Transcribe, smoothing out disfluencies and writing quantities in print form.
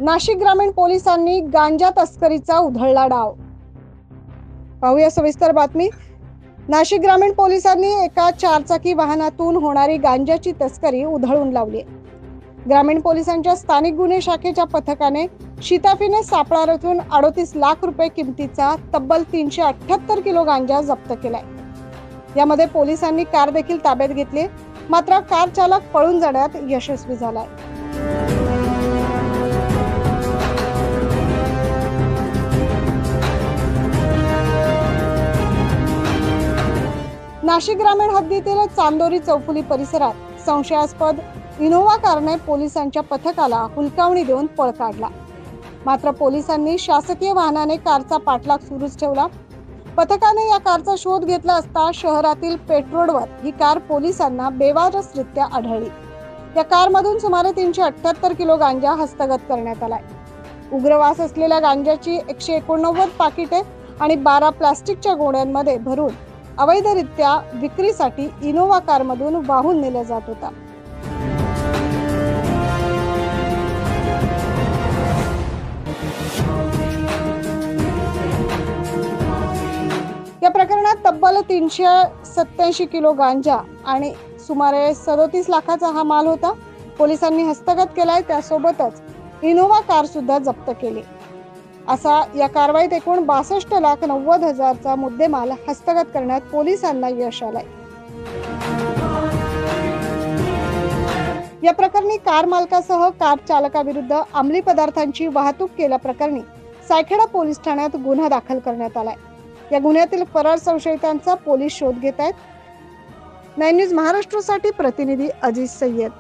नाशिक ग्रामीण पोलिसांनी गांजा तस्करीचा उधळला डाव। पाहूया सविस्तर बातमी। नाशिक ग्रामीण पोलिसांनी एका चारचाकी वाहनातून होणारी गांजाची तस्करी उधळून लावली। ग्रामीण पोलिसांच्या स्थानिक गुन्हे शाखेच्या पथकाने शिताफीने सापळा रचून 38 लाख रुपये किमतीचा तब्बल 378 किलो गांजा जप्त केलाय। यामध्ये पोलिसांनी कार देखील ताब्यात घेतली, मात्र कार चालक पळून जाण्यात यशस्वी झालाय। नाशिक ग्रामीण हद्दीतील चांदोरी चौफुली परिसरात संशयास्पद इनोव्हा कारने पोलिसांच्या पथकाला हुलकावणी देऊन पळ काढला। मात्र पोलिसांनी शासकीय वाहनाने कारचा पाठलाग सुरूच ठेवला। पथकाने या कारचा शोध घेतला असता शहरातील पेट्रोलवर ही कार पोलिसांना बेवारसरित्या आढळली। या कारमधून सुमारे 378 किलो गांजा हस्तगत करण्यात आलाय। उग्रवास असलेल्या गांजाची 189 पाकिटे आणि 12 प्लास्टिकच्या गोण्यांमध्ये भरून अवैधरित्या विक्रीसाठी इनोव्हा कारमधून वाहून नेला जात होता। या प्रकरणात तब्बल 387 किलो गांजा आणि सुमारे 37 लाखाचा हा माल होता। पोलिसांनी हस्तगत केलाय। त्यासोबतच इनोव्हा कार सुद्धा जप्त केली। असा या कारवाईत एकूण 62,90,000चा मुद्देमाल हस्तगत करण्यात पोलिसांना यश आलंय। या प्रकरणी कार मालकासह कार चालकाविरुद्ध अंमली पदार्थांची वाहतूक केल्याप्रकरणी सायखेडा पोलीस ठाण्यात गुन्हा दाखल करण्यात आलाय। या गुन्ह्यातील फरार संशयितांचा पोलीस शोध घेत आहेत। 9 न्यूज महाराष्ट्रासाठी प्रतिनिधी अजीज सय्यद।